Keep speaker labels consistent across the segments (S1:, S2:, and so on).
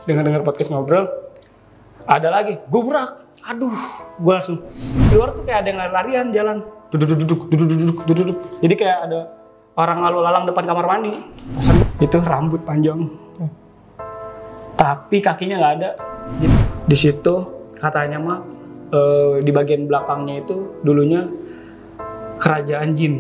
S1: dengar podcast ngobrol, ada lagi gubrak. Aduh, gue langsung di luar tuh kayak ada yang lari-larian jalan, duduk. Jadi kayak ada orang lalu lalang depan kamar mandi. Itu rambut panjang, tapi kakinya nggak ada. Di situ katanya mah di bagian belakangnya itu dulunya kerajaan jin.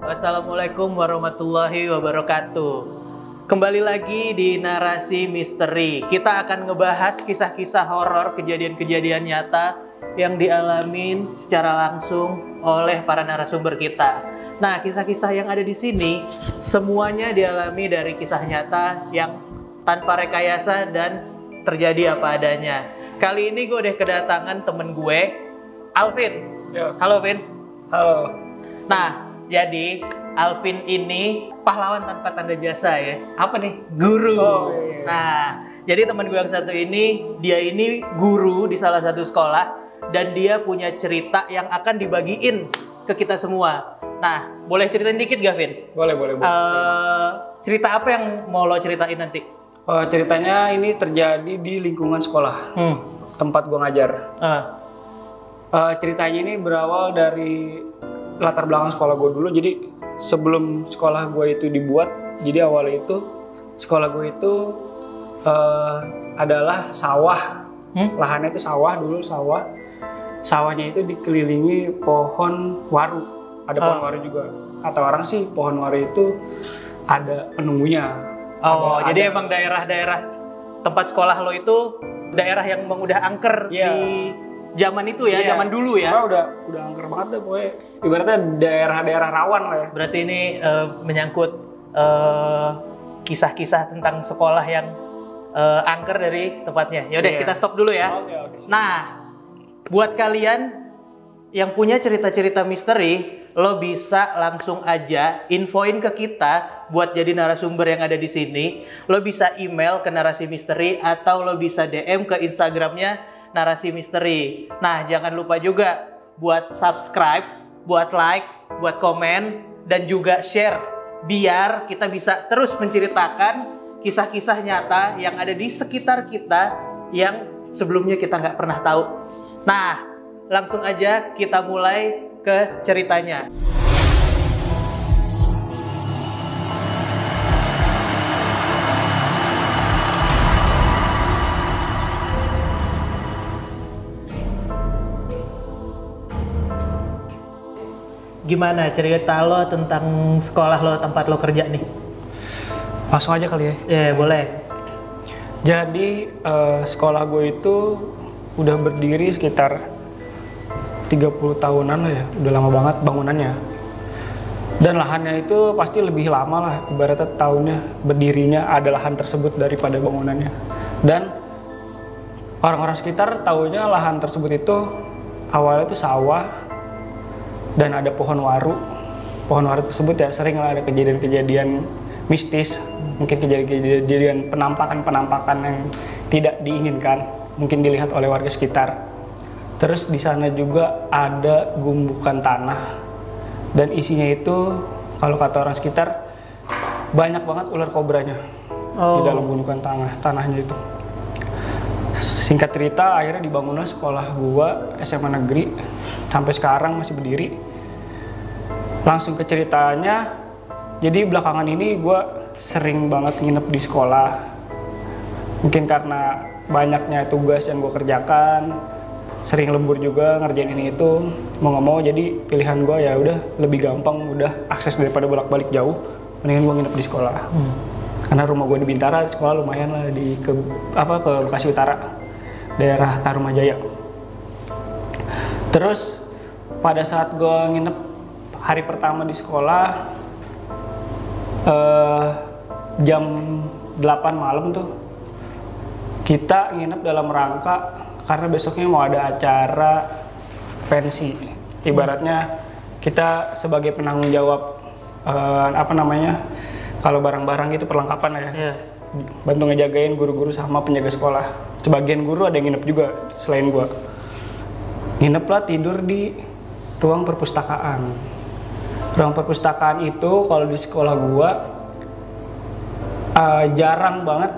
S2: Assalamualaikum warahmatullahi wabarakatuh. Kembali lagi di Narasi Misteri. Kita akan ngebahas kisah-kisah horor, kejadian-kejadian nyata yang dialamin secara langsung oleh para narasumber kita. Nah, kisah-kisah yang ada di sini semuanya dialami dari kisah nyata yang tanpa rekayasa dan terjadi apa adanya. Kali ini gue udah kedatangan temen gue, Alvin.
S1: Ya.
S2: Halo, Vin.
S1: Halo.
S2: Nah, jadi Alvin ini pahlawan tanpa tanda jasa ya. Apa nih? Guru.
S1: Oh, iya.
S2: Nah, jadi teman gue yang satu ini, dia ini guru di salah satu sekolah dan dia punya cerita yang akan dibagiin ke kita semua. Nah, boleh ceritain dikit gak, Vin?
S1: Boleh.
S2: Cerita apa yang mau lo ceritain nanti?
S1: Ceritanya ini terjadi di lingkungan sekolah, tempat gua ngajar. Ceritanya ini berawal dari latar belakang sekolah gue dulu. Jadi sebelum sekolah gue itu dibuat, jadi awalnya itu sekolah gue itu adalah sawah. Lahannya itu sawah dulu, sawahnya itu dikelilingi pohon waru. Ada pohon waru juga. Kata orang sih pohon waru itu ada penunggunya.
S2: Jadi emang daerah-daerah tempat sekolah lo itu daerah yang emang udah angker di zaman itu ya, zaman dulu ya.
S1: Udah angker banget deh pokoknya. Ibaratnya daerah-daerah rawan lah ya.
S2: Berarti ini menyangkut kisah-kisah tentang sekolah yang angker dari tempatnya. Yaudah, kita stop dulu ya.
S1: Oke.
S2: Nah, buat kalian yang punya cerita-cerita misteri, lo bisa langsung aja infoin ke kita buat jadi narasumber yang ada di sini. Lo bisa email ke Narasi Misteri atau lo bisa DM ke Instagramnya Narasi Misteri. Nah, jangan lupa juga buat subscribe, buat like, buat komen, dan juga share. Biar kita bisa terus menceritakan kisah-kisah nyata yang ada di sekitar kita yang sebelumnya kita nggak pernah tahu. Nah, langsung aja kita mulai ke ceritanya. Gimana cerita lo tentang sekolah lo, tempat lo kerja nih?
S1: Langsung aja kali ya.
S2: Ya, boleh.
S1: Jadi sekolah gue itu udah berdiri sekitar 30 tahunan lah ya. Udah lama banget bangunannya. Dan lahannya itu pasti lebih lama lah. Ibaratnya tahunnya berdirinya ada lahan tersebut daripada bangunannya. Dan orang-orang sekitar taunya lahan tersebut itu awalnya itu sawah dan ada pohon waru. Pohon waru tersebut ya sering lah ada kejadian-kejadian mistis, mungkin kejadian-kejadian penampakan yang tidak diinginkan, mungkin dilihat oleh warga sekitar. Terus di sana juga ada gumbukan tanah dan isinya itu kalau kata orang sekitar banyak banget ular kobranya di dalam gundukan tanahnya itu. Singkat cerita akhirnya dibangunlah sekolah gua SMA negeri sampai sekarang masih berdiri. Langsung ke ceritanya, jadi belakangan ini gua sering banget nginep di sekolah. Mungkin karena banyaknya tugas yang gua kerjakan, sering lembur juga ngerjain ini itu, mau nggak mau jadi pilihan gue ya udah lebih gampang, udah akses daripada bolak-balik jauh, mendingan gue nginep di sekolah. Karena rumah gue di Bintara, sekolah lumayan lah ke Bekasi Utara, daerah Tarumajaya. Terus pada saat gue nginep hari pertama di sekolah, jam 8 malam tuh kita nginep dalam rangka karena besoknya mau ada acara pensi. Ibaratnya kita sebagai penanggung jawab kalau barang-barang itu perlengkapan ya. bantu ngejagain guru-guru sama penjaga sekolah. Sebagian guru ada yang nginep juga selain gue. Nginep lah, tidur di ruang perpustakaan. Ruang perpustakaan itu kalau di sekolah gue jarang banget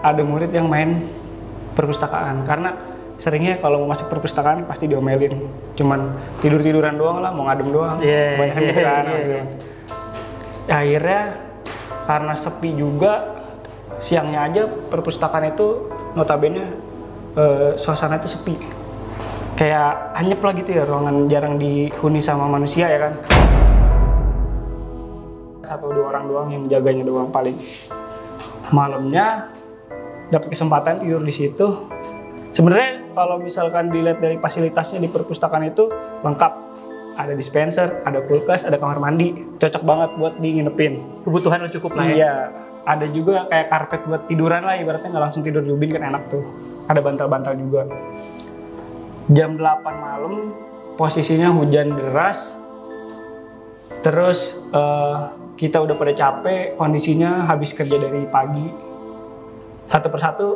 S1: ada murid yang main perpustakaan, karena seringnya kalau mau masuk perpustakaan pasti diomelin, cuman tidur-tiduran doang lah, mau ngadem doang, kebanyakan gitu kan. Akhirnya karena sepi juga, siangnya aja perpustakaan itu notabene suasana itu sepi, kayak anyep lah gitu ya, ruangan jarang dihuni sama manusia ya kan. 1-2 orang doang yang menjaganya doang paling. Malamnya dapat kesempatan tidur di situ. Sebenarnya kalau misalkan dilihat dari fasilitasnya di perpustakaan itu lengkap. Ada dispenser, ada kulkas, ada kamar mandi. Cocok banget buat nginepin.
S2: Kebutuhan lo cukup lah ya?
S1: Iya. Ada juga kayak karpet buat tiduran lah, ibaratnya nggak langsung tidur di ubin kan enak tuh. Ada bantal-bantal juga. Jam 8 malam, posisinya hujan deras. Terus kita udah pada capek, kondisinya habis kerja dari pagi. Satu persatu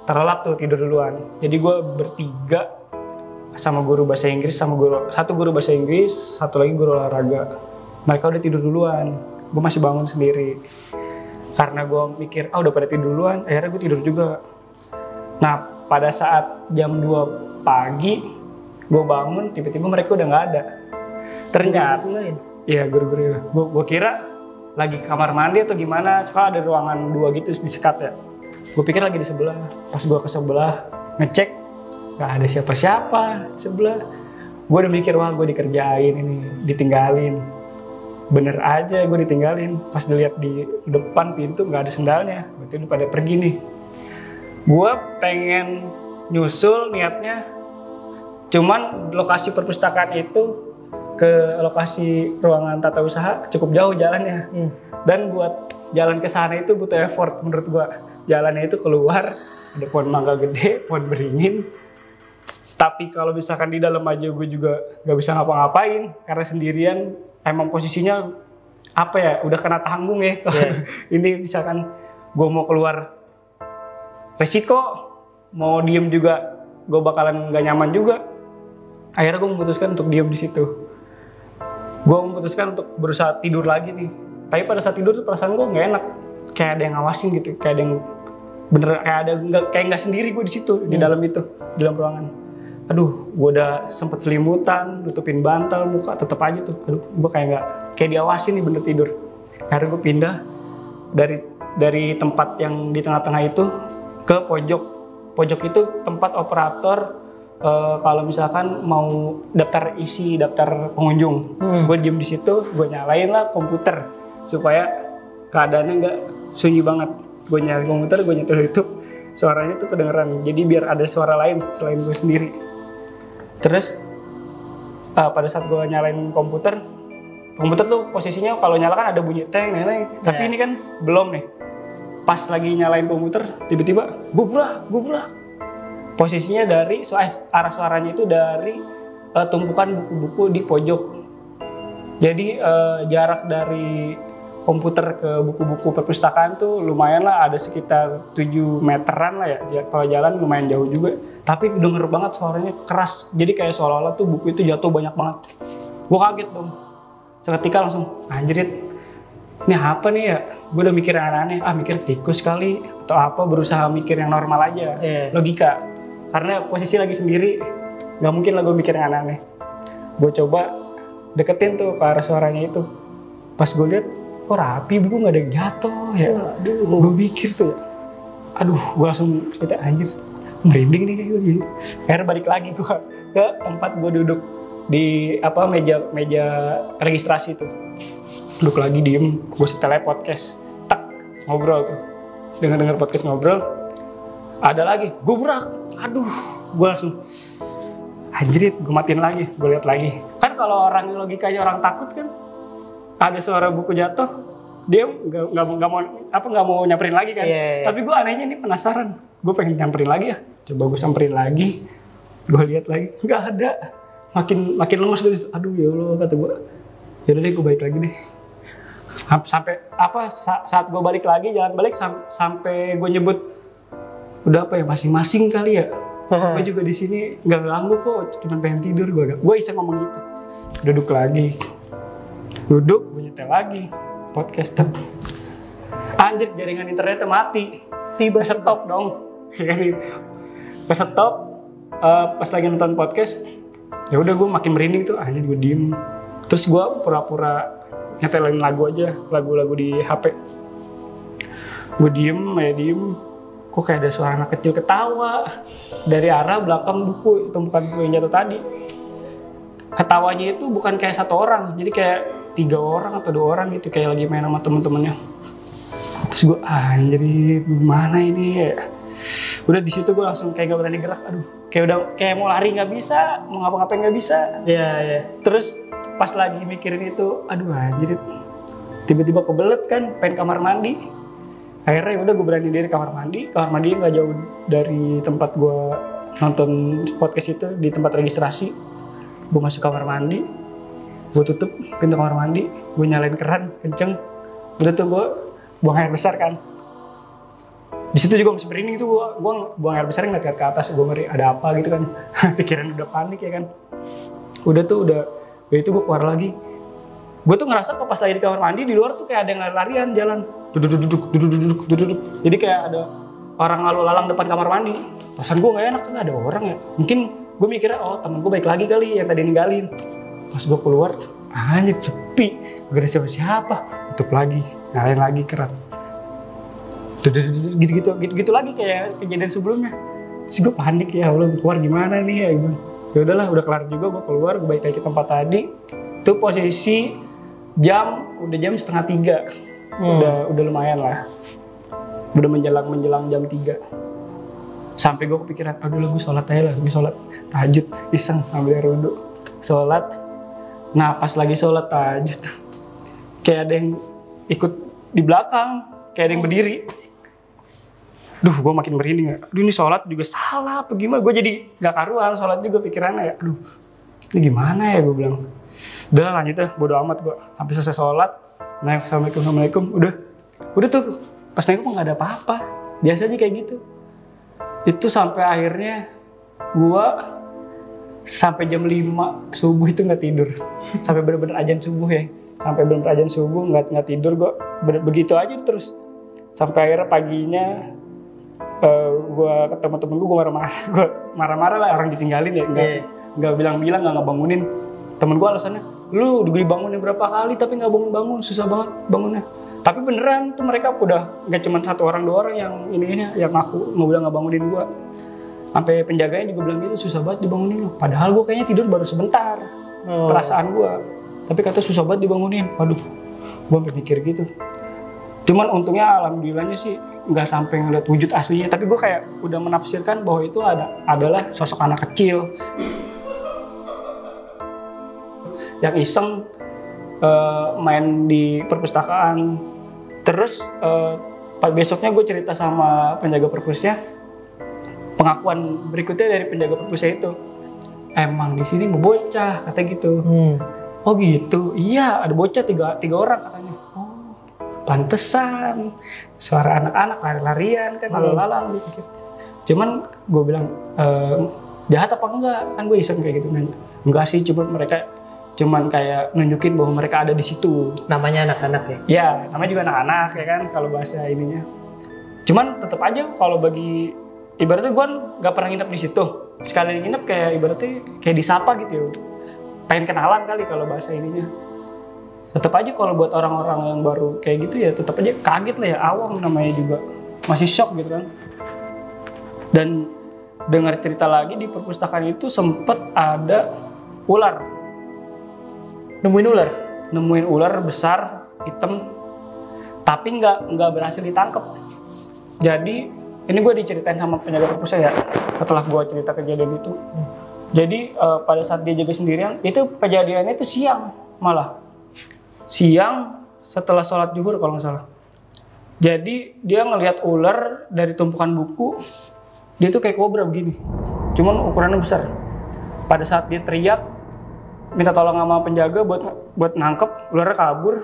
S1: terlelap tuh tidur duluan. Jadi gue bertiga sama guru bahasa Inggris, satu guru bahasa Inggris, satu lagi guru olahraga. Mereka udah tidur duluan, gue masih bangun sendiri. Karena gue mikir, udah pada tidur duluan, akhirnya gue tidur juga. Nah, pada saat jam 2 pagi, gue bangun, tiba-tiba mereka udah nggak ada. Ternyata, iya guru-guru. Gue kira lagi kamar mandi atau gimana, soalnya ada ruangan 2 gitu disekat ya. Gue pikir lagi di sebelah. Pas gue ke sebelah ngecek, nggak ada siapa-siapa sebelah. Gue udah mikir, wah gue dikerjain ini, ditinggalin. Bener aja gue ditinggalin. Pas dilihat di depan pintu nggak ada sendalnya, berarti udah pada pergi nih. Gue pengen nyusul niatnya, cuman lokasi perpustakaan itu ke lokasi ruangan tata usaha cukup jauh jalannya. Dan buat jalan ke sana itu butuh effort menurut gua. Jalannya itu keluar, ada pohon mangga gede, pohon beringin. Tapi kalau misalkan di dalam aja gue juga gak bisa ngapa-ngapain karena sendirian. Emang posisinya apa ya, udah kena tanggung ya. Ini misalkan gue mau keluar resiko, mau diem juga gue bakalan gak nyaman juga. Akhirnya gue memutuskan untuk diem di situ. Gue memutuskan untuk berusaha tidur lagi nih. Tapi pada saat tidur tuh perasaan gue nggak enak, kayak ada yang ngawasin gitu, kayak ada yang bener, kayak nggak sendiri gue di situ, di dalam itu, di dalam ruangan. Aduh, gue udah sempet selimutan, nutupin bantal muka, tetep aja tuh. Aduh, gue kayak diawasin nih bener tidur. Akhirnya gue pindah dari tempat yang di tengah-tengah itu ke pojok. Pojok itu tempat operator. Kalau misalkan mau daftar pengunjung, gue diem di situ, gue nyalain lah komputer supaya keadaannya nggak sunyi banget. Gue nyalain komputer, gue nyetel YouTube, suaranya tuh kedengeran. Jadi biar ada suara lain selain gue sendiri. Terus pada saat gue nyalain komputer tuh posisinya kalau nyala kan ada bunyi teng, tapi ini kan belum nih. Pas lagi nyalain komputer, tiba-tiba gubrak. Posisinya dari arah suaranya itu dari tumpukan buku-buku di pojok. Jadi jarak dari komputer ke buku-buku perpustakaan tuh lumayan lah, ada sekitar 7 meteran lah ya. Kalau jalan lumayan jauh juga. Tapi denger banget suaranya keras. Jadi kayak seolah-olah tuh buku itu jatuh banyak banget. Gue kaget dong. Seketika langsung, anjrit, ini apa nih ya? Gue udah mikir yang aneh-aneh. Mikir tikus kali atau apa, berusaha mikir yang normal aja. Logika. Karena posisi lagi sendiri, nggak mungkin lah gue mikir yang aneh-aneh. Gue coba deketin tuh ke arah suaranya itu. Pas gue lihat, kok rapi, buku nggak ada yang jatuh ya. Gue mikir tuh, aduh, gue langsung kita anjir, merinding nih kayak gini. Akhirnya balik lagi gue ke tempat gue duduk di meja registrasi tuh. Duduk lagi diem, gue setelnya podcast, ngobrol tuh. Dengar podcast ngobrol, ada lagi, gubrak. Aduh, gue langsung anjrit, gue matiin lagi, gue lihat lagi. Kan kalau orang logikanya orang takut kan, ada suara buku jatuh, dia nggak mau nyamperin lagi kan. Tapi gue anehnya ini penasaran, gue pengen nyamperin lagi ya. Coba gue samperin lagi, gue lihat lagi, nggak ada. Makin lemes gue. Aduh ya Allah, kata gue. Yaudah deh, gue balik lagi deh. Sampai apa saat gue balik lagi jalan balik sampai gue nyebut udah apa ya masing-masing kali ya. Gue juga di sini nggak ganggu kok, cuma pengen tidur gue iseng ngomong gitu. Duduk lagi, gue nyetel lagi podcast. Anjir jaringan internetnya mati, tiba stop dong. Pas stop, pas lagi nonton podcast, ya udah gue makin merinding tuh, anjir gue diem. Terus gue pura-pura nyetelin lagu aja, lagu-lagu di HP. Gue diem, kok kayak ada suara anak kecil ketawa dari arah belakang buku, tumpukan buku yang jatuh tadi. Ketawanya itu bukan kayak satu orang, jadi kayak 3 orang atau 2 orang gitu, kayak lagi main sama temen-temennya. Terus gue anjir gimana ini ya. Udah di situ gue langsung kayak gak berani gerak, kayak mau lari nggak bisa, mau ngapa-ngapain nggak bisa.
S2: Iya.
S1: Terus pas lagi mikirin itu, anjir, tiba-tiba kebelet kan, pengen kamar mandi. Akhirnya udah gue berani diri kamar mandi nggak jauh dari tempat gue nonton podcast itu, di tempat registrasi. Gue masuk kamar mandi, gue tutup pintu kamar mandi, gue nyalain keran kenceng. Udah tuh gue buang air besar kan. Di situ juga masih merinding tuh, gue buang air besar ngeliat ke atas, gue ngeri ada apa gitu kan. Pikiran udah panik ya kan. Udah itu gue keluar lagi. Gue tuh ngerasa kok pas lagi di kamar mandi, di luar tuh kayak ada yang lari-larian jalan. Duduk. Jadi kayak ada orang lalu lalang depan kamar mandi. Perasaan gue gak enak, kan ada orang ya. Mungkin gue mikirnya, oh temen gue baik lagi kali yang tadi ninggalin. Pas gue keluar, anjir sepi. Gak ada siapa-siapa. Tutup lagi, nyalain lagi keran. Gitu lagi kayak kejadian sebelumnya. Terus gue panik, ya Allah keluar gimana nih ya. Ya udahlah, udah kelar juga, gue keluar, gue balik lagi ke tempat tadi. Itu posisi jam 2:30. Udah lumayan lah. Udah menjelang jam 3. Sampai gue kepikiran, aduh gue sholat aja lah, gue sholat tahajud, iseng ambil air wudhu, sholat. Nah pas lagi sholat tahajud, kayak ada yang ikut di belakang, kayak ada yang berdiri. Duh, gue makin merinding. Aduh, ini sholat juga salah apa gimana? Gue jadi gak karuan sholat juga pikirannya ya. Aduh, ini gimana ya gue bilang. Udah lanjut ya, bodo amat gue. Habis selesai sholat, naik assalamualaikum. Udah tuh, pas naik kok gak ada apa-apa. Biasanya kayak gitu. Itu sampai akhirnya gue sampai jam 5 subuh itu gak tidur. Sampai bener-bener azan subuh ya. Sampai bener-bener azan subuh gak tidur gue. Begitu aja terus. Sampai akhirnya paginya gue ketemu temen gue marah-marah lah, orang ditinggalin ya, nggak bilang-bilang, nggak ngebangunin. Temen gue alasannya, lu udah dibangunin berapa kali tapi nggak bangun, susah banget bangunnya. Tapi beneran tuh mereka udah nggak cuma 1 orang 2 orang yang yang aku nggak bilang nggak bangunin gue. Sampai penjaganya juga bilang gitu, susah banget dibangunin lu. Padahal gue kayaknya tidur baru sebentar, perasaan gue. Tapi kata susah banget dibangunin. Waduh, gue sampai mikir gitu. Cuman untungnya alhamdulillahnya sih nggak sampai ngeliat wujud aslinya, tapi gue kayak udah menafsirkan bahwa itu adalah sosok anak kecil yang iseng main di perpustakaan. Terus besoknya gue cerita sama penjaga perpusnya, pengakuan berikutnya dari penjaga perpusnya itu, emang di sini mau bocah kata gitu. Oh gitu, iya ada bocah 3 orang katanya. Pantesan suara anak-anak lari-larian kan, lalu-lalang gue pikir. Cuman gue bilang jahat apa enggak, kan gue iseng kayak gitu nanya. Enggak sih, mereka cuman kayak nunjukin bahwa mereka ada di situ.
S2: Namanya anak-anak ya?
S1: Ya, namanya juga anak-anak ya kan kalau bahasa ininya. Cuman tetap aja kalau bagi ibaratnya gue nggak pernah nginep di situ. Sekali nginep kayak ibaratnya kayak disapa gitu ya. Pengen kenalan kali kalau bahasa ininya. Tetap aja kalau buat orang-orang yang baru kayak gitu ya tetap aja kaget lah ya, awam namanya juga, masih shock gitu kan. Dan dengar cerita lagi di perpustakaan itu sempet ada ular. Nemuin ular besar, hitam, tapi nggak berhasil ditangkap. Jadi ini gue diceritain sama penjaga perpus ya, setelah gue cerita kejadian itu. Jadi pada saat dia jaga sendirian, itu kejadiannya itu siang malah. Siang setelah sholat zuhur kalau nggak salah. Jadi dia ngelihat ular dari tumpukan buku, dia tuh kayak kobra begini, cuman ukurannya besar. Pada saat dia teriak minta tolong sama penjaga buat nangkep, ularnya kabur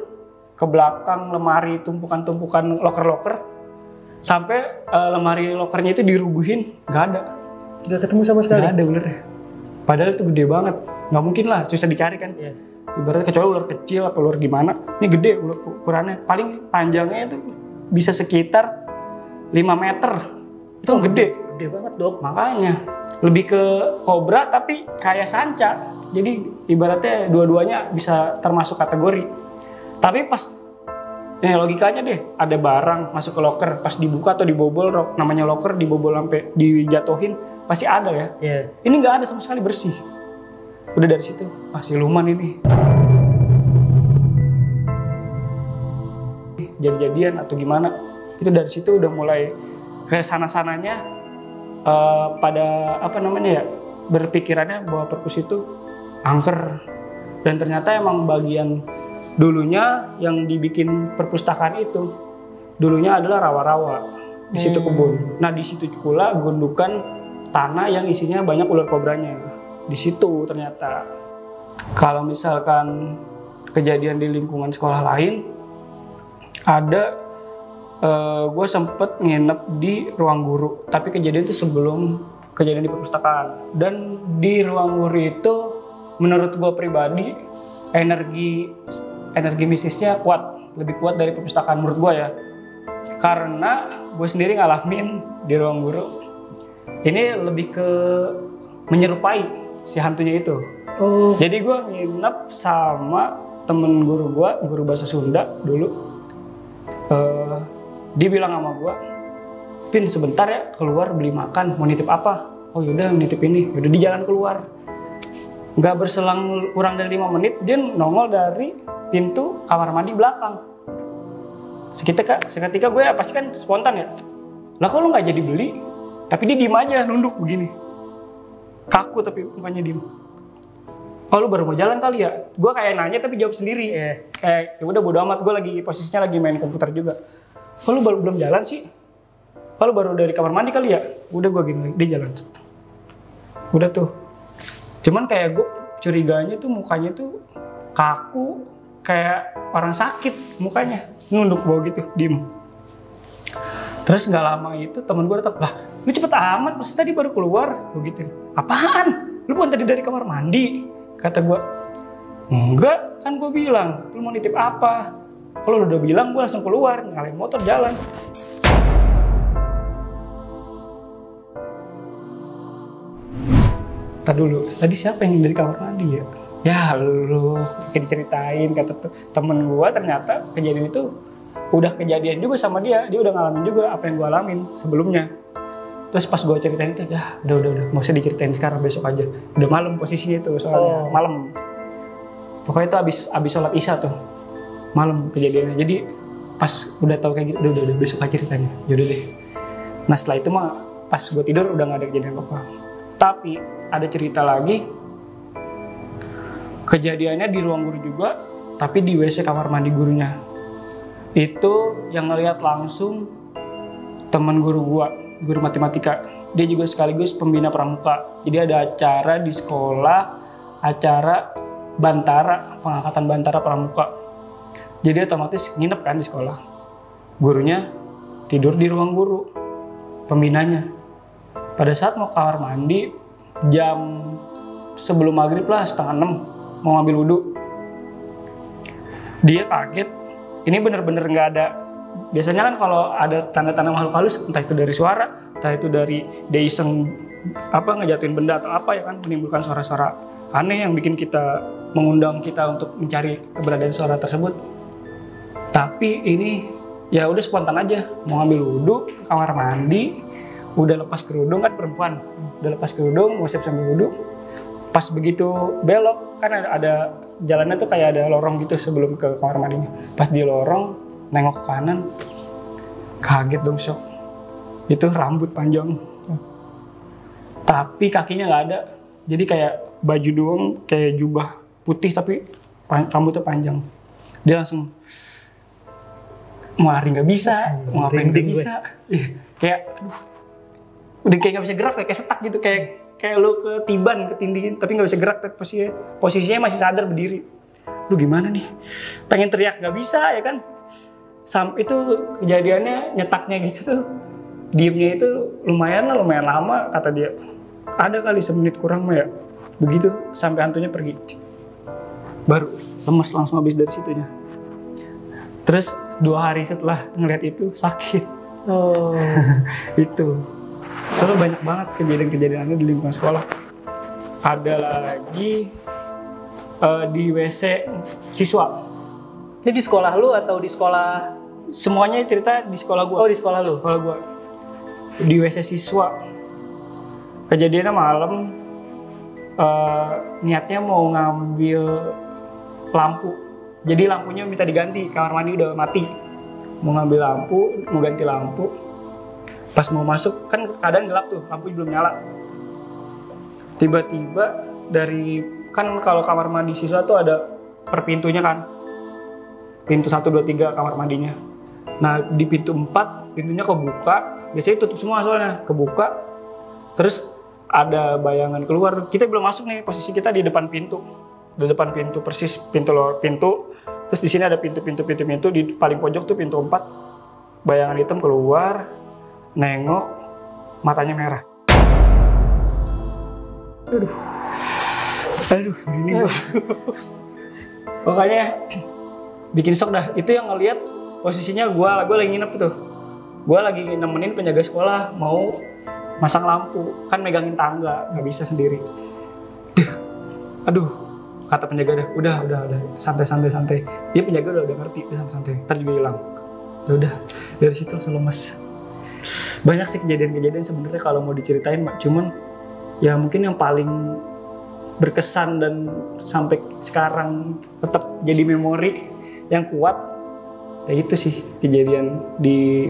S1: ke belakang lemari, tumpukan-tumpukan loker-loker, sampai lemari lokernya itu dirubuhin, nggak ada.
S2: Nggak ketemu sama sekali?
S1: Nggak ada ular. Padahal itu gede banget, nggak mungkin lah, susah dicari kan.
S2: Iya.
S1: Ibaratnya kecuali ular kecil atau ular gimana, ini gede ukurannya, paling panjangnya itu bisa sekitar 5 meter, itu gede.
S2: Gede banget dok.
S1: Makanya lebih ke kobra tapi kayak sanca, jadi ibaratnya dua-duanya bisa termasuk kategori. Tapi pas logikanya deh, ada barang masuk ke loker, pas dibuka atau dibobol, namanya loker dibobol sampai dijatuhin, pasti ada ya.
S2: Iya.
S1: Ini nggak ada sama sekali, bersih. Udah dari situ, siluman ini. Jadi-jadian atau gimana? Itu dari situ udah mulai ke sana-sananya pada berpikirannya bahwa perpus itu angker. Dan ternyata emang bagian dulunya yang dibikin perpustakaan itu dulunya adalah rawa-rawa. Di situ kebun. Nah, di situ pula gundukan tanah yang isinya banyak ular kobranya. Di situ ternyata. Kalau misalkan kejadian di lingkungan sekolah lain, ada gue sempet nginep di ruang guru, tapi kejadian itu sebelum kejadian di perpustakaan. Dan di ruang guru itu menurut gue pribadi energi mistisnya lebih kuat dari perpustakaan menurut gue ya. Karena gue sendiri ngalamin di ruang guru, ini lebih ke menyerupai si hantunya itu. Jadi gue nginep sama temen guru gue, guru bahasa Sunda dulu. Dia bilang sama gue, Pin sebentar ya keluar beli makan, mau nitip apa? Oh yaudah nitip ini, yaudah di jalan keluar. Nggak berselang kurang dari 5 menit, dia nongol dari pintu kamar mandi belakang. Seketika gue pasti kan spontan ya, lah kok lu nggak jadi beli? Tapi dia diem aja, nunduk begini. Kaku tapi mukanya diem. Oh lu baru mau jalan kali ya? Gue kayak nanya tapi jawab sendiri. Kayak ya udah bodo amat, gue posisinya lagi main komputer juga. Oh lu belum jalan sih? Oh lu baru dari kamar mandi kali ya? Udah gue gini, dia jalan. Udah tuh. Cuman kayak gue curiganya tuh mukanya tuh kaku, kayak orang sakit mukanya. Nunduk bawah gitu, diem. Terus nggak lama itu temen gue datang, lah lu cepet amat, pasti tadi baru keluar. Gue gitu, apaan? Lu bukan tadi dari kamar mandi? Kata gue, enggak, kan gue bilang, lu mau nitip apa? Kalau lu udah bilang, gue langsung keluar, nyalain motor jalan. Tadi dulu, tadi siapa yang dari kamar mandi ya? Ya lu, kayak diceritain, kata temen gue ternyata kejadian itu udah kejadian juga sama dia udah ngalamin juga apa yang gue alamin sebelumnya. Terus pas gue ceritain itu, ya udah, nggak usah diceritain sekarang, besok aja. Udah malam posisinya itu soalnya, malam. Pokoknya itu abis sholat isya tuh, malam kejadiannya. Jadi pas udah tahu kayak gitu, udah besok aja ceritanya. Yaudah deh. Nah setelah itu mah pas gue tidur udah nggak ada kejadian apa-apa. Tapi ada cerita lagi, kejadiannya di ruang guru juga, tapi di WC kamar mandi gurunya. Itu yang ngelihat langsung teman guru gua, guru matematika. Dia juga sekaligus pembina pramuka. Jadi ada acara di sekolah, acara bantara, pengangkatan bantara pramuka. Jadi otomatis nginep kan di sekolah. Gurunya tidur di ruang guru, pembinanya. Pada saat mau kamar mandi, jam sebelum maghrib lah, 5:30, mau ngambil wudhu. Dia kaget, ini bener-bener nggak ada. Biasanya kan kalau ada tanda-tanda makhluk halus, entah itu dari suara, entah itu dari dia iseng ngejatuhin benda atau apa ya kan, menimbulkan suara-suara aneh yang bikin kita, mengundang kita untuk mencari keberadaan suara tersebut. Tapi ini ya udah spontan aja, mau ngambil wudhu ke kamar mandi, udah lepas kerudung kan perempuan, udah lepas kerudung mau siap sambil wudhu. Pas begitu belok kan ada jalannya tuh kayak ada lorong gitu sebelum ke kamar mandinya. Pas di lorong nengok ke kanan, kaget dong, shock. Itu rambut panjang, tapi kakinya nggak ada. Jadi kayak baju doang, kayak jubah putih tapi rambutnya panjang. Dia langsung mau lari nggak bisa, mau ngapain nggak bisa. Kayak aduh, udah kayak nggak bisa gerak, kayak setak gitu, kayak lu ketindih tapi nggak bisa gerak. Posisinya masih sadar berdiri. aduh gimana nih, pengen teriak nggak bisa ya kan. Itu kejadiannya nyetaknya gitu tuh, diemnya itu lumayan lama kata dia. Ada kali 1 menit kurang mah ya. Begitu sampai hantunya pergi. Baru lemes langsung habis dari situnya. Terus 2 hari setelah ngeliat itu sakit.
S2: Oh.
S1: Itu. Soalnya banyak banget kejadian-kejadiannya di lingkungan sekolah. Ada lagi di WC siswa.
S2: Ini di sekolah lu atau di sekolah?
S1: Semuanya cerita di sekolah gua.
S2: Oh, di sekolah lu?
S1: Sekolah gua. Di WC siswa. Kejadiannya malam. Niatnya mau ngambil lampu. Jadi lampunya minta diganti, kamar mandi udah mati. Mau ngambil lampu, mau ganti lampu. Pas mau masuk, kan keadaan gelap tuh, lampu belum nyala. Tiba-tiba kan kalau kamar mandi siswa tuh ada per pintunya kan. Pintu 1, 2, 3 kamar mandinya. Nah di pintu 4, pintunya kebuka. Biasanya tutup semua soalnya, kebuka. Terus ada bayangan keluar. Kita belum masuk nih, posisi kita di depan pintu. Di depan pintu, persis pintu. Terus di sini ada pintu, di paling pojok tuh pintu 4. Bayangan hitam keluar, nengok, matanya merah. Aduh, ini pokoknya bikin shock dah. Itu yang ngelihat posisinya gua lagi nginep tuh. Gua lagi nemenin penjaga sekolah mau masang lampu, kan megangin tangga, nggak bisa sendiri. Aduh, kata penjaga dah, udah, santai. Dia penjaga udah ngerti, udah santai, ntar juga hilang. Udah, dari situ langsung lemes. Banyak sih kejadian-kejadian sebenarnya kalau mau diceritain, Mak. Cuman ya mungkin yang paling berkesan dan sampai sekarang tetap jadi memori yang kuat, ya itu sih kejadian di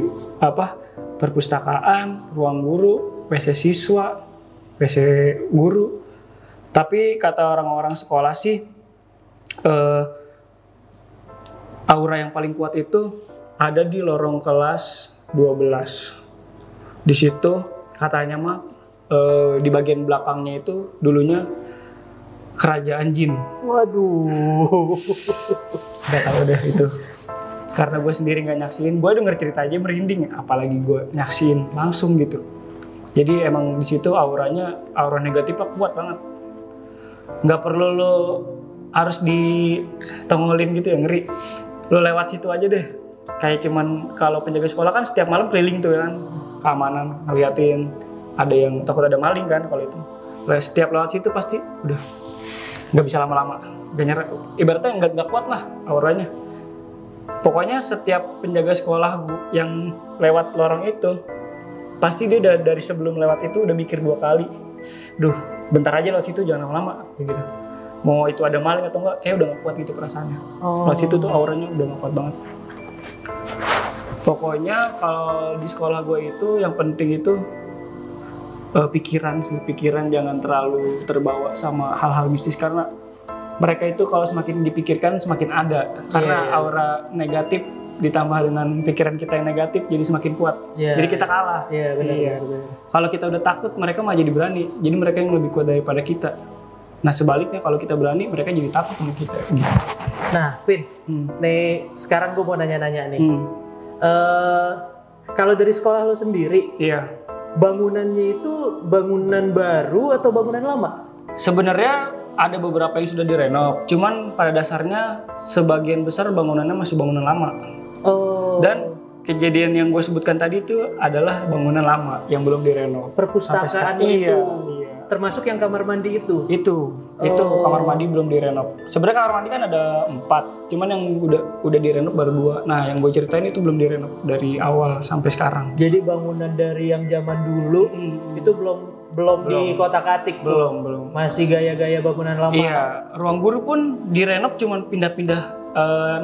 S1: perpustakaan, ruang guru, WC siswa, WC guru. Tapi kata orang-orang sekolah sih, aura yang paling kuat itu ada di lorong kelas 12. Di situ katanya mah di bagian belakangnya itu dulunya kerajaan jin.
S2: Waduh.
S1: Gak tahu deh itu. Karena gue sendiri nggak nyaksiin, gue denger cerita aja merinding, apalagi gue nyaksiin langsung gitu. Jadi emang di situ aura negatifnya kuat banget. Nggak perlu lo harus ditongolin gitu ya, ngeri. Lo lewat situ aja deh. Kayak cuman kalau penjaga sekolah kan setiap malam keliling tuh kan, keamanan ngeliatin. Ada yang takut ada maling kan kalau itu. Setiap lewat situ pasti udah nggak bisa lama-lama. Ibaratnya nggak kuat lah auranya. Pokoknya setiap penjaga sekolah yang lewat lorong itu, pasti dia udah dari sebelum lewat itu udah mikir 2 kali. Duh, bentar aja lewat situ, jangan lama-lama gitu. Mau itu ada maling atau enggak, kayak udah gak kuat gitu perasaannya. Lewat situ tuh auranya udah gak kuat banget. Pokoknya kalau di sekolah gue itu yang penting itu pikiran jangan terlalu terbawa sama hal-hal mistis, karena mereka itu kalau semakin dipikirkan semakin ada, karena aura negatif ditambah dengan pikiran kita yang negatif jadi semakin kuat. Jadi kita kalah. Benar. Kalau kita udah takut, mereka malah jadi berani. Jadi mereka yang lebih kuat daripada kita. Nah sebaliknya kalau kita berani, mereka jadi takut sama kita. Gitu.
S2: Nah, Vin, nih sekarang gue mau nanya-nanya nih. Kalau dari sekolah lo sendiri, bangunannya itu bangunan baru atau bangunan lama? Sebenarnya
S1: ada beberapa yang sudah direnov, cuman pada dasarnya sebagian besar bangunannya masih bangunan lama. Dan kejadian yang gue sebutkan tadi itu adalah bangunan lama yang belum direnov.
S2: Perpustakaan itu, termasuk yang kamar mandi itu? Itu
S1: kamar mandi belum direnov. Sebenarnya kamar mandi kan ada 4, cuman yang udah direnov baru 2. Nah yang gue ceritain itu belum direnov dari awal sampai sekarang.
S2: Jadi bangunan dari yang zaman dulu itu belum di kotak-atik tuh. Belum. Masih gaya-gaya bangunan lama.
S1: Iya, ruang guru pun direnov, cuman pindah-pindah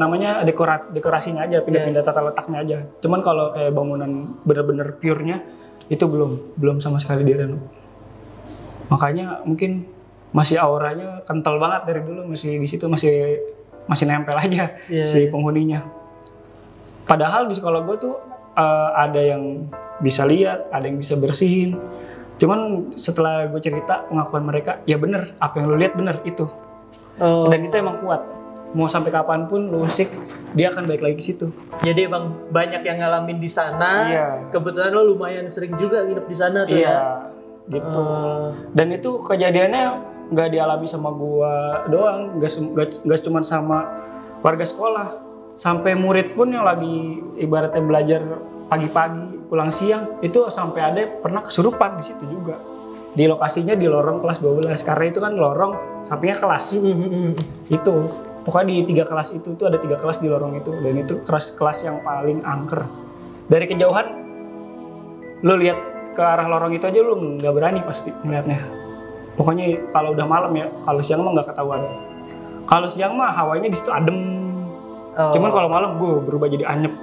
S1: namanya dekorasinya aja, pindah-pindah tata letaknya aja. Cuman kalau kayak bangunan bener-bener pure-nya itu belum sama sekali direnov. Makanya mungkin masih auranya kental banget dari dulu, masih di situ masih nempel aja si penghuninya. Padahal di sekolah gue tuh ada yang bisa lihat, ada yang bisa bersihin. Cuman setelah gue cerita pengakuan mereka, ya bener, apa yang lo lihat bener itu. Dan itu emang kuat. mau sampai kapanpun lu usik, dia akan balik lagi ke situ.
S2: Jadi emang banyak yang ngalamin di sana.
S1: Iya.
S2: Kebetulan lo lumayan sering juga nginep di sana tuh
S1: Iya,
S2: ya.
S1: gitu. Dan itu kejadiannya nggak dialami sama gua doang, nggak cuma sama warga sekolah, sampai murid pun yang lagi ibaratnya belajar pagi-pagi pulang siang itu sampai ada pernah kesurupan di situ juga. Di lokasinya di lorong kelas 12 karena itu kan lorong sampingnya kelas. Itu pokoknya di 3 kelas itu tuh ada 3 kelas di lorong itu dan itu kelas yang paling angker. Dari kejauhan lu lihat ke arah lorong itu aja lu nggak berani pasti ngeliatnya. Pokoknya kalau udah malam ya, kalau siang mah nggak ketahuan. Kalau siang mah hawanya di situ adem. Cuman kalau malam gue berubah jadi anyep.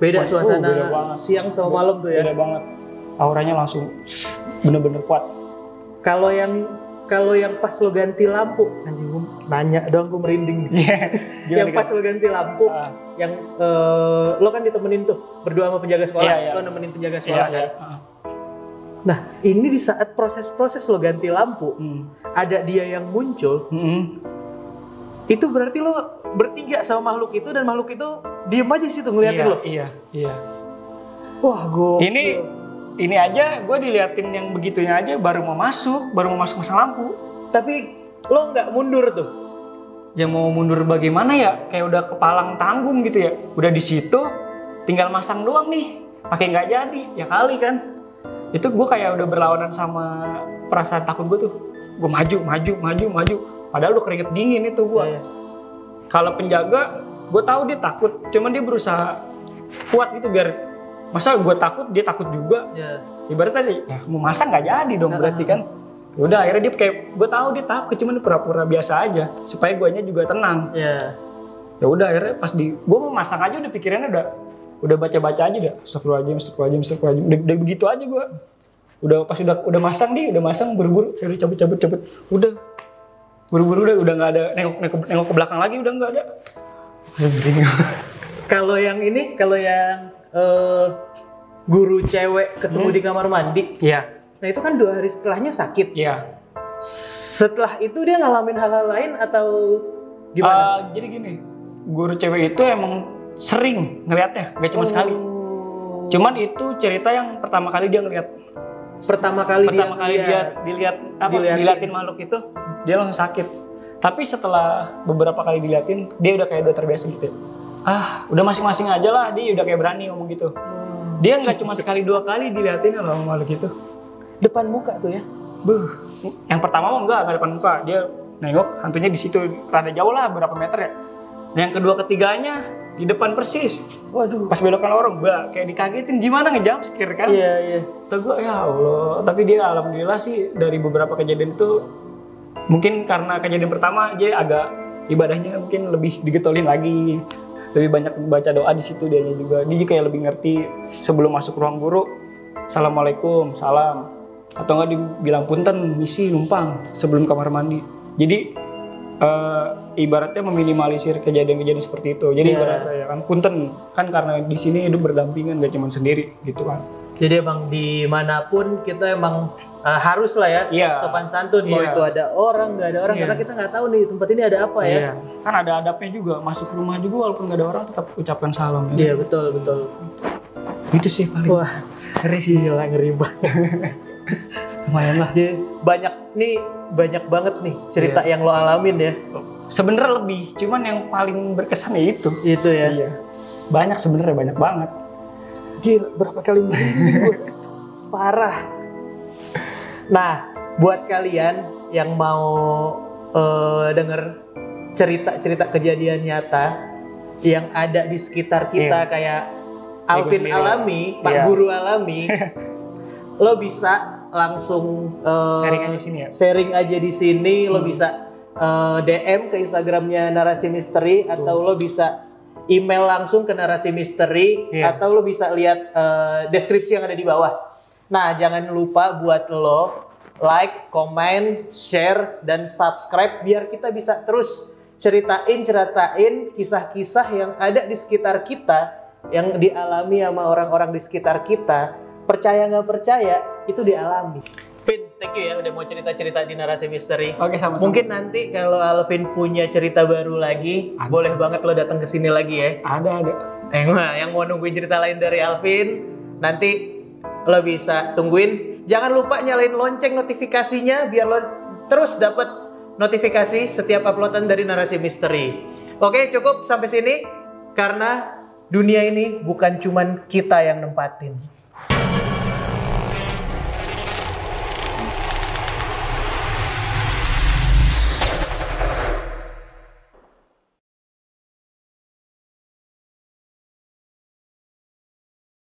S2: Beda suasana
S1: beda banget.
S2: siang sama malam tuh ya.
S1: Beda banget. Auranya langsung bener-bener kuat.
S2: Kalau yang pas lo ganti lampu, anjing gue nanya doang gue merinding nih. Yang pas lo ganti lampu, yang lo kan ditemenin tuh berdua sama penjaga sekolah, lo nemenin penjaga sekolah kan. Nah ini di saat proses lo ganti lampu, ada dia yang muncul, itu berarti lo bertiga sama makhluk itu dan makhluk itu diem aja situ ngeliatin lo.
S1: Iya.
S2: Wah gue.
S1: Ini aja gue diliatin yang begitunya aja baru mau masuk masang lampu.
S2: Tapi lo nggak mundur tuh?
S1: Ya mau mundur bagaimana ya? Kayak udah kepalang tanggung gitu ya. Udah di situ, tinggal masang doang nih. Pakai nggak jadi, ya kali kan? Itu gue kayak udah berlawanan sama perasaan takut gue tuh. Gue maju. Padahal udah keringet dingin itu gue. Kalau penjaga, gue tahu dia takut. Cuman dia berusaha kuat gitu biar. Masa gue takut, dia takut juga. Ibaratnya ya mau masang nggak jadi dong berarti kan. Udah akhirnya dia kayak gue tahu dia takut, cuman dia pura-pura biasa aja supaya guanya juga tenang. Ya udah akhirnya pas gue mau masang aja udah pikirannya udah baca-baca aja dah. Astagfirullahaladzim. Udah begitu aja gue. Udah masang buru-buru cari cabut. Udah buru-buru udah nggak ada nengok ke belakang lagi udah nggak ada.
S2: Kalau yang guru cewek ketemu di kamar mandi.
S1: Iya.
S2: Nah itu kan 2 hari setelahnya sakit.
S1: Iya.
S2: Setelah itu dia ngalamin hal-hal lain atau gimana?
S1: Jadi gini, guru cewek itu emang sering ngelihatnya, nggak cuma sekali. Cuman itu cerita yang pertama kali dia ngelihat.
S2: Pertama kali
S1: dia diliatin makhluk itu, dia langsung sakit. Tapi setelah beberapa kali diliatin, dia udah kayak udah terbiasa gitu. Udah masing-masing aja lah, dia udah kayak berani ngomong gitu. Dia nggak cuma sekali 2 kali diliatin sama makhluk itu.
S2: Depan muka tuh ya?
S1: Yang pertama mah nggak depan muka, dia nengok hantunya di situ, rada jauh lah berapa meter ya. Yang kedua ketiganya di depan persis.
S2: Waduh.
S1: Pas belokan lorong, kayak dikagetin gimana ngejump scare kan?
S2: Iya.
S1: Tuh gue ya Allah, tapi dia alhamdulillah sih dari beberapa kejadian itu mungkin karena kejadian pertama dia agak ibadahnya mungkin lebih digetolin lagi. Lebih banyak baca doa di situ dia juga. Dia kayak lebih ngerti sebelum masuk ruang guru. Assalamualaikum, salam. Atau enggak dibilang punten, misi numpang sebelum kamar mandi. Jadi ibaratnya meminimalisir kejadian-kejadian seperti itu. Jadi ibaratnya ya kan punten kan karena di sini hidup berdampingan gak cuma sendiri gitu kan.
S2: Jadi emang dimanapun kita emang harus lah ya sopan santun. Mau itu ada orang nggak ada orang karena kita nggak tahu nih tempat ini ada apa ya.
S1: Kan ada adabnya juga, masuk rumah juga walaupun nggak ada orang tetap ucapkan salam.
S2: Iya betul.
S1: Itu sih paling.
S2: Wah ngeri banget.
S1: Lumayan lah.
S2: Jadi banyak banget nih cerita yang lo alamin ya.
S1: Sebenarnya lebih, cuman yang paling berkesan ya itu.
S2: Itu ya.
S1: Iya. Banyak sebenarnya, banyak banget.
S2: Gila, berapa kali gue parah. Nah, buat kalian yang mau denger cerita-cerita kejadian nyata yang ada di sekitar kita kayak Alvin alami, Pak Guru alami, lo bisa langsung sharing aja di sini. Lo bisa DM ke Instagramnya Narasi Misteri atau lo bisa email langsung ke Narasi Misteri atau lo bisa lihat deskripsi yang ada di bawah. Nah, jangan lupa buat lo like, comment, share, dan subscribe biar kita bisa terus ceritain kisah-kisah yang ada di sekitar kita, yang dialami sama orang-orang di sekitar kita. Percaya nggak percaya, itu dialami. Pin, Thank you ya udah mau cerita-cerita di Narasi Misteri.
S1: Oke, sama-sama.
S2: Mungkin nanti kalau Alvin punya cerita baru lagi, boleh banget lo datang ke sini lagi ya.
S1: Ada.
S2: Yang mau nungguin cerita lain dari Alvin, nanti lo bisa tungguin. Jangan lupa nyalain lonceng notifikasinya biar lo terus dapat notifikasi setiap uploadan dari Narasi Misteri. Oke, cukup sampai sini karena dunia ini bukan cuman kita yang nempatin.